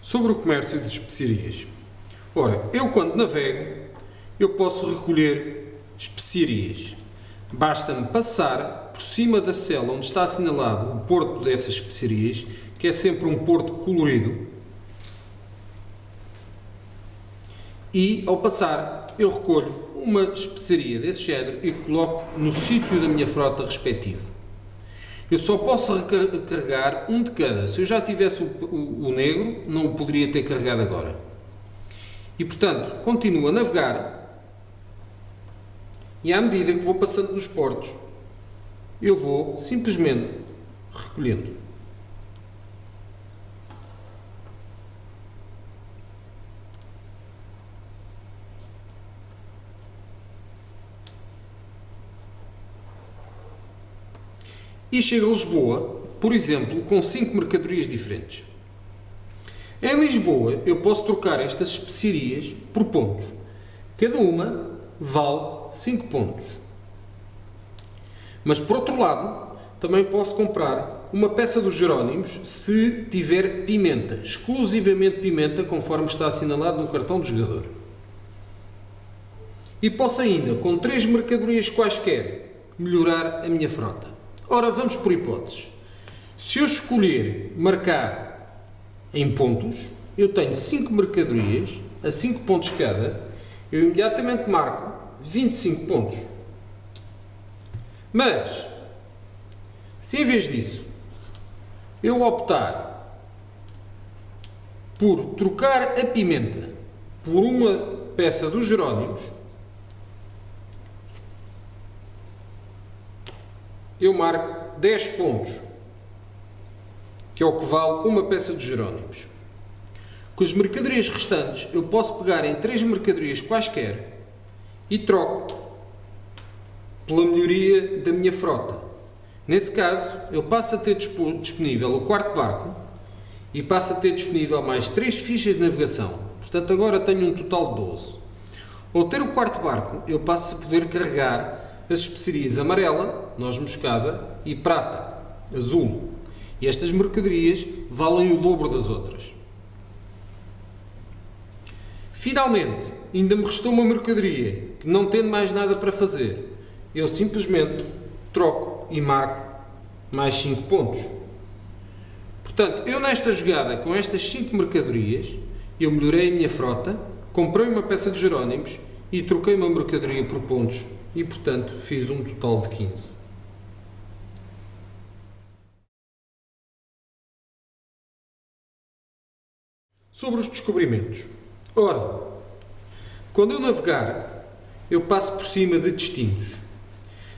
Sobre o comércio de especiarias. Ora, eu quando navego, eu posso recolher especiarias. Basta-me passar por cima da cela onde está assinalado o porto dessas especiarias, que é sempre um porto colorido. E, ao passar, eu recolho uma especiaria desse género e coloco no sítio da minha frota respectivo. Eu só posso recarregar um de cada. Se eu já tivesse o negro, não o poderia ter carregado agora. E, portanto, continuo a navegar e, à medida que vou passando nos portos, eu vou simplesmente recolhendo. E chego a Lisboa, por exemplo, com 5 mercadorias diferentes. Em Lisboa, eu posso trocar estas especiarias por pontos. Cada uma vale 5 pontos. Mas, por outro lado, também posso comprar uma peça dos Jerónimos se tiver pimenta, exclusivamente pimenta, conforme está assinalado no cartão do jogador. E posso ainda, com 3 mercadorias quaisquer, melhorar a minha frota. Ora, vamos por hipóteses. Se eu escolher marcar em pontos, eu tenho 5 mercadorias, a 5 pontos cada, eu imediatamente marco 25 pontos. Mas, se em vez disso, eu optar por trocar a pimenta por uma peça dos Jerónimos, eu marco 10 pontos, que é o que vale uma peça dos Jerónimos. Com as mercadorias restantes, eu posso pegar em 3 mercadorias quaisquer e troco pela melhoria da minha frota. Nesse caso, eu passo a ter disponível o quarto barco e passo a ter disponível mais 3 fichas de navegação. Portanto, agora tenho um total de 12. Ao ter o quarto barco, eu passo a poder carregar as especiarias amarela, noz moscada e prata, azul. E estas mercadorias valem o dobro das outras. Finalmente, ainda me restou uma mercadoria que, não tendo mais nada para fazer, eu simplesmente troco e marco mais 5 pontos. Portanto, eu nesta jogada, com estas 5 mercadorias, eu melhorei a minha frota, comprei uma peça de Jerónimos e troquei uma mercadoria por pontos. E, portanto, fiz um total de 15. Sobre os descobrimentos. Ora, quando eu navegar, eu passo por cima de destinos.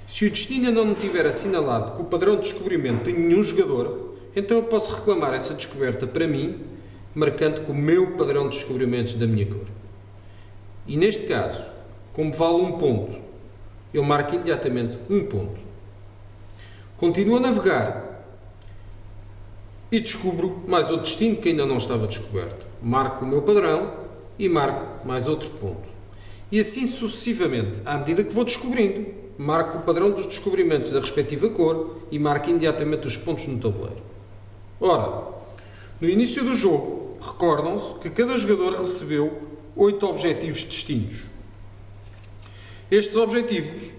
Se o destino ainda não tiver assinalado que o padrão de descobrimento tem nenhum jogador, então eu posso reclamar essa descoberta para mim, marcando com o meu padrão de descobrimentos da minha cor. E neste caso, como vale 1 ponto, eu marco imediatamente 1 ponto. Continuo a navegar e descubro mais outro destino que ainda não estava descoberto. Marco o meu padrão e marco mais outro ponto. E assim sucessivamente, à medida que vou descobrindo, marco o padrão dos descobrimentos da respectiva cor e marco imediatamente os pontos no tabuleiro. Ora, no início do jogo, recordam-se que cada jogador recebeu 8 objetivos distintos. Estes objetivos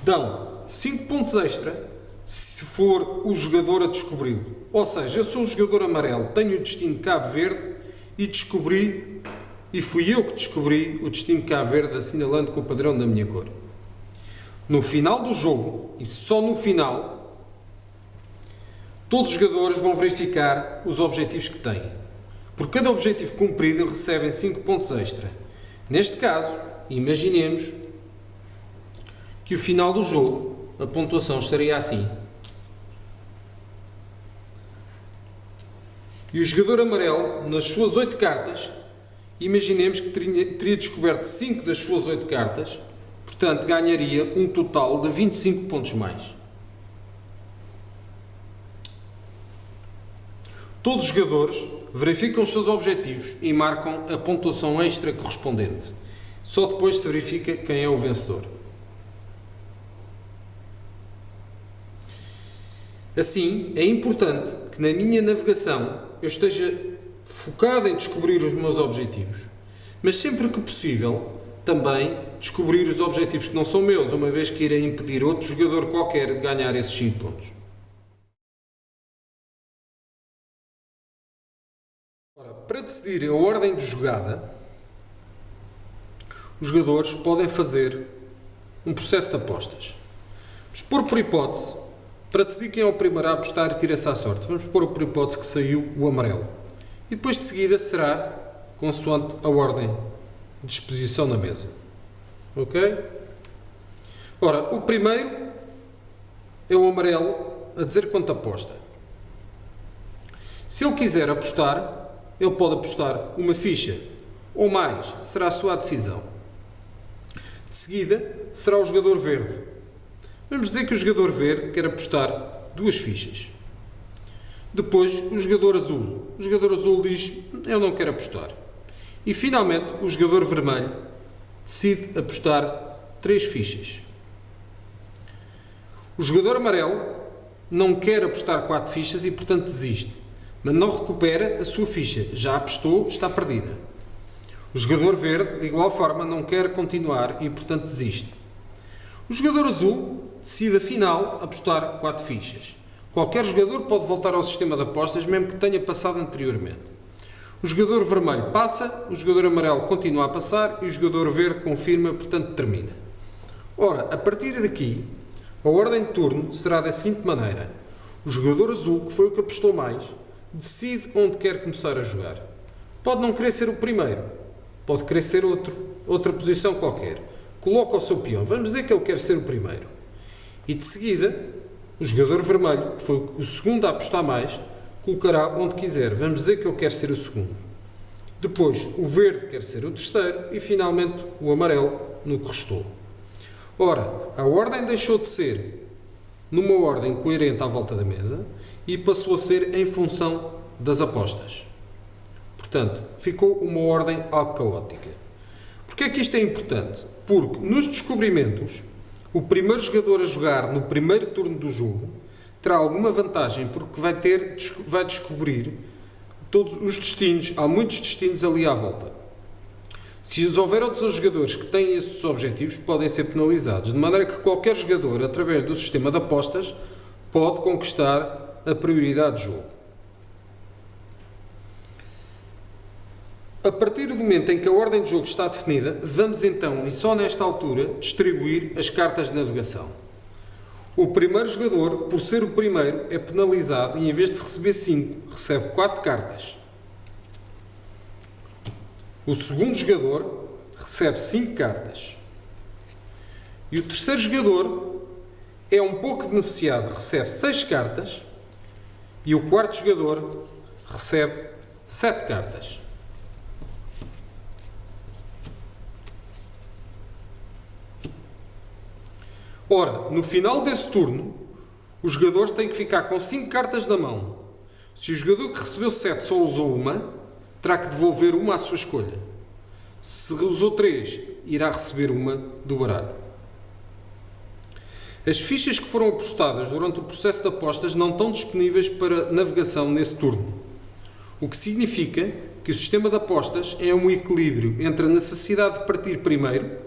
dão 5 pontos extra se for o jogador a descobri-lo. Ou seja, eu sou o jogador amarelo, tenho o destino de Cabo Verde e descobri, e fui eu que descobri o destino de Cabo Verde assinalando com o padrão da minha cor. No final do jogo, e só no final, todos os jogadores vão verificar os objetivos que têm. Por cada objetivo cumprido, recebem 5 pontos extra. Neste caso, imaginemos que o final do jogo, a pontuação estaria assim. E o jogador amarelo, nas suas 8 cartas, imaginemos que teria descoberto 5 das suas 8 cartas, portanto ganharia um total de 25 pontos mais. Todos os jogadores verificam os seus objetivos e marcam a pontuação extra correspondente. Só depois se verifica quem é o vencedor. Assim, é importante que na minha navegação eu esteja focado em descobrir os meus objetivos, mas sempre que possível também descobrir os objetivos que não são meus, uma vez que irei impedir outro jogador qualquer de ganhar esses 5 pontos. Ora, para decidir a ordem de jogada, os jogadores podem fazer um processo de apostas. Vamos pôr por hipótese, para decidir quem é o primeiro a apostar, tira-se à sorte. Vamos pôr por hipótese que saiu o amarelo. E depois de seguida será consoante a ordem de disposição na mesa. Ok? Ora, o primeiro é o amarelo a dizer quanto aposta. Se ele quiser apostar, ele pode apostar uma ficha ou mais, será a sua decisão. De seguida, será o jogador verde. Vamos dizer que o jogador verde quer apostar 2 fichas. Depois, o jogador azul. O jogador azul diz, eu não quero apostar. E, finalmente, o jogador vermelho decide apostar 3 fichas. O jogador amarelo não quer apostar 4 fichas e, portanto, desiste. Mas não recupera a sua ficha. Já apostou, está perdida. O jogador verde, de igual forma, não quer continuar e, portanto, desiste. O jogador azul decide, afinal, apostar 4 fichas. Qualquer jogador pode voltar ao sistema de apostas, mesmo que tenha passado anteriormente. O jogador vermelho passa, o jogador amarelo continua a passar e o jogador verde confirma, portanto, termina. Ora, a partir daqui, a ordem de turno será da seguinte maneira. O jogador azul, que foi o que apostou mais, decide onde quer começar a jogar. Pode não querer ser o primeiro, pode querer ser outra posição qualquer. Coloca o seu peão, vamos dizer que ele quer ser o primeiro. E de seguida, o jogador vermelho, que foi o segundo a apostar mais, colocará onde quiser. Vamos dizer que ele quer ser o segundo. Depois, o verde quer ser o terceiro e, finalmente, o amarelo no que restou. Ora, a ordem deixou de ser numa ordem coerente à volta da mesa e passou a ser em função das apostas. Portanto, ficou uma ordem algo caótica. Porquê é que isto é importante? Porque nos descobrimentos, o primeiro jogador a jogar no primeiro turno do jogo terá alguma vantagem porque vai descobrir todos os destinos, há muitos destinos ali à volta. Se houver outros jogadores que têm esses objetivos, podem ser penalizados, de maneira que qualquer jogador, através do sistema de apostas, pode conquistar a prioridade de jogo. A partir do momento em que a ordem de jogo está definida, vamos então, e só nesta altura, distribuir as cartas de navegação. O primeiro jogador, por ser o primeiro, é penalizado e em vez de receber 5, recebe 4 cartas. O segundo jogador recebe 5 cartas. E o terceiro jogador é um pouco beneficiado, recebe 6 cartas. E o quarto jogador recebe 7 cartas. Ora, no final desse turno, os jogadores têm que ficar com 5 cartas na mão. Se o jogador que recebeu 7 só usou uma, terá que devolver uma à sua escolha. Se usou 3, irá receber uma do baralho. As fichas que foram apostadas durante o processo de apostas não estão disponíveis para navegação nesse turno. O que significa que o sistema de apostas é um equilíbrio entre a necessidade de partir primeiro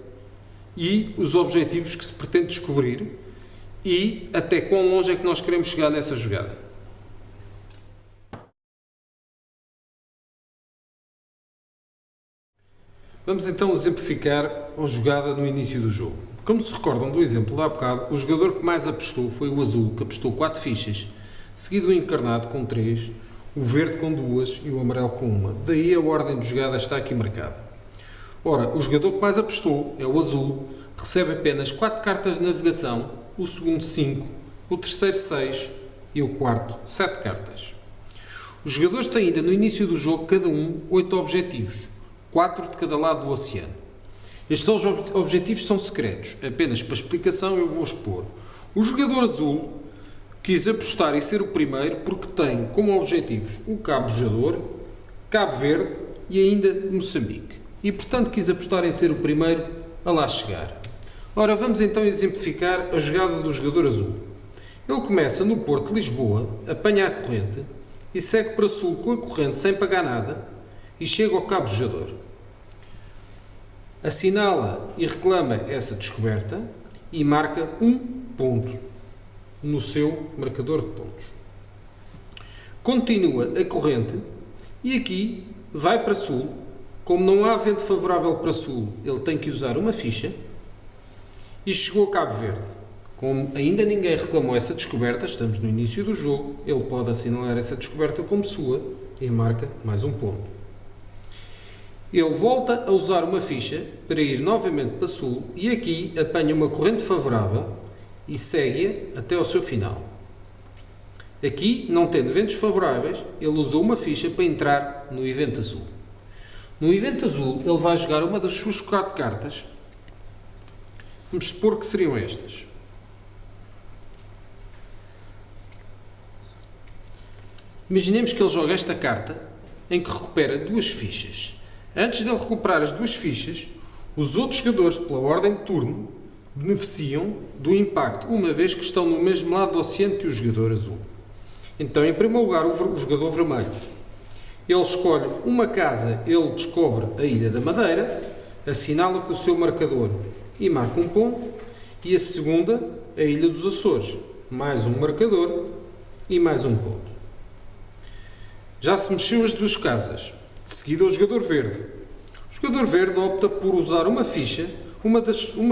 e os objetivos que se pretende descobrir e até quão longe é que nós queremos chegar nessa jogada. Vamos então exemplificar a jogada no início do jogo. Como se recordam do exemplo de há bocado, o jogador que mais apostou foi o azul, que apostou 4 fichas, seguido o encarnado com 3, o verde com 2 e o amarelo com 1. Daí a ordem de jogada está aqui marcada. Ora, o jogador que mais apostou é o azul, recebe apenas 4 cartas de navegação, o segundo 5, o terceiro 6 e o quarto 7 cartas. Os jogadores têm ainda no início do jogo, cada um, 8 objetivos, 4 de cada lado do oceano. Estes objetivos são secretos, apenas para explicação eu vou expor. O jogador azul quis apostar e ser o primeiro porque tem como objetivos o Cabo Bojador, Cabo Verde e ainda Moçambique. E portanto quis apostar em ser o primeiro a lá chegar. Ora, vamos então exemplificar a jogada do jogador azul. Ele começa no Porto de Lisboa, apanha a corrente, e segue para sul com a corrente sem pagar nada e chega ao cabo do jogador. Assinala e reclama essa descoberta e marca um ponto no seu marcador de pontos. Continua a corrente e aqui vai para sul. Como não há vento favorável para sul, ele tem que usar uma ficha e chegou a Cabo Verde. Como ainda ninguém reclamou essa descoberta, estamos no início do jogo, ele pode assinalar essa descoberta como sua e marca mais um ponto. Ele volta a usar uma ficha para ir novamente para sul e aqui apanha uma corrente favorável e segue-a até ao seu final. Aqui, não tendo ventos favoráveis, ele usou uma ficha para entrar no evento azul. No evento azul, ele vai jogar uma das suas 4 cartas. Vamos supor que seriam estas. Imaginemos que ele joga esta carta em que recupera 2 fichas. Antes de ele recuperar as 2 fichas, os outros jogadores, pela ordem de turno, beneficiam do impacto, uma vez que estão no mesmo lado do oceano que o jogador azul. Então, em primeiro lugar, o jogador vermelho. Ele escolhe uma casa, ele descobre a Ilha da Madeira, assinala com o seu marcador e marca um ponto, e a segunda, a Ilha dos Açores, mais um marcador e mais um ponto. Já se mexeu as 2 casas. De seguida, o jogador verde. O jogador verde opta por usar uma ficha, uma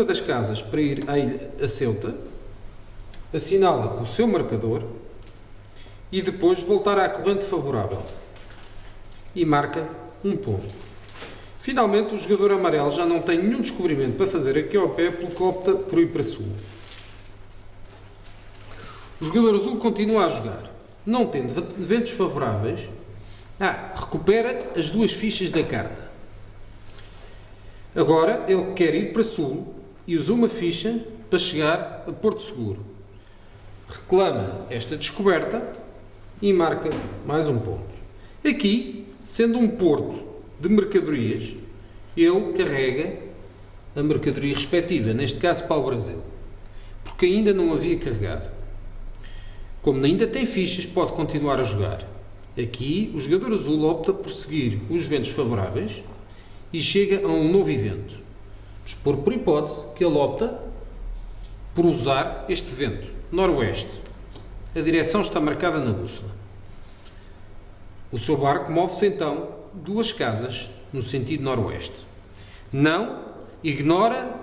das casas, para ir à Ilha a Ceuta, assinala com o seu marcador e depois voltar à corrente favorável e marca um ponto. Finalmente, o jogador amarelo já não tem nenhum descobrimento para fazer aqui ao pé, pelo que opta por ir para sul. O jogador azul continua a jogar. Não tendo ventos favoráveis, recupera as 2 fichas da carta. Agora ele quer ir para sul e usa uma ficha para chegar a Porto Seguro. Reclama esta descoberta e marca mais um ponto. Aqui, sendo um porto de mercadorias, ele carrega a mercadoria respectiva, neste caso para o Brasil, porque ainda não havia carregado. Como ainda tem fichas, pode continuar a jogar. Aqui, o jogador azul opta por seguir os ventos favoráveis e chega a um novo evento. Vamos pôr por hipótese que ele opta por usar este vento, noroeste. A direção está marcada na bússola. O seu barco move-se então 2 casas no sentido noroeste. Não ignora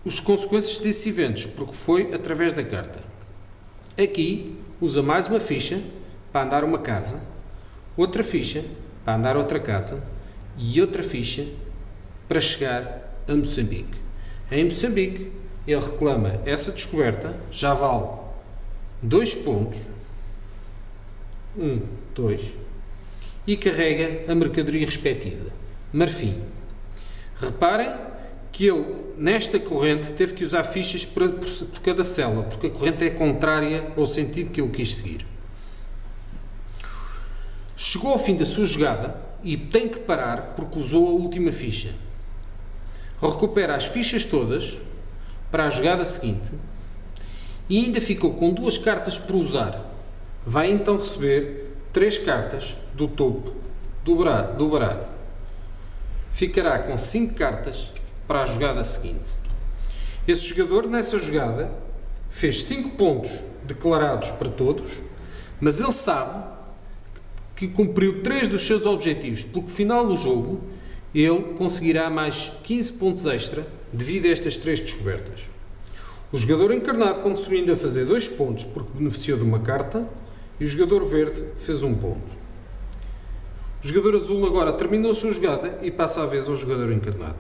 as consequências desses eventos, porque foi através da carta. Aqui, usa mais uma ficha para andar uma casa, outra ficha para andar outra casa e outra ficha para chegar a Moçambique. Em Moçambique, ele reclama essa descoberta, já vale 2 pontos, 1, 2, e carrega a mercadoria respectiva. Marfim. Reparem que ele, nesta corrente, teve que usar fichas por cada célula, porque a corrente é contrária ao sentido que ele quis seguir. Chegou ao fim da sua jogada e tem que parar porque usou a última ficha. Recupera as fichas todas para a jogada seguinte e ainda ficou com 2 cartas por usar. Vai então receber 3 cartas do topo do baralho. Ficará com 5 cartas para a jogada seguinte. Esse jogador, nessa jogada, fez 5 pontos declarados para todos, mas ele sabe que cumpriu 3 dos seus objetivos, porque no final do jogo ele conseguirá mais 15 pontos extra devido a estas 3 descobertas. O jogador encarnado conseguiu ainda fazer 2 pontos porque beneficiou de uma carta e o jogador verde fez 1 ponto. O jogador azul agora terminou a sua jogada e passa a vez ao jogador encarnado.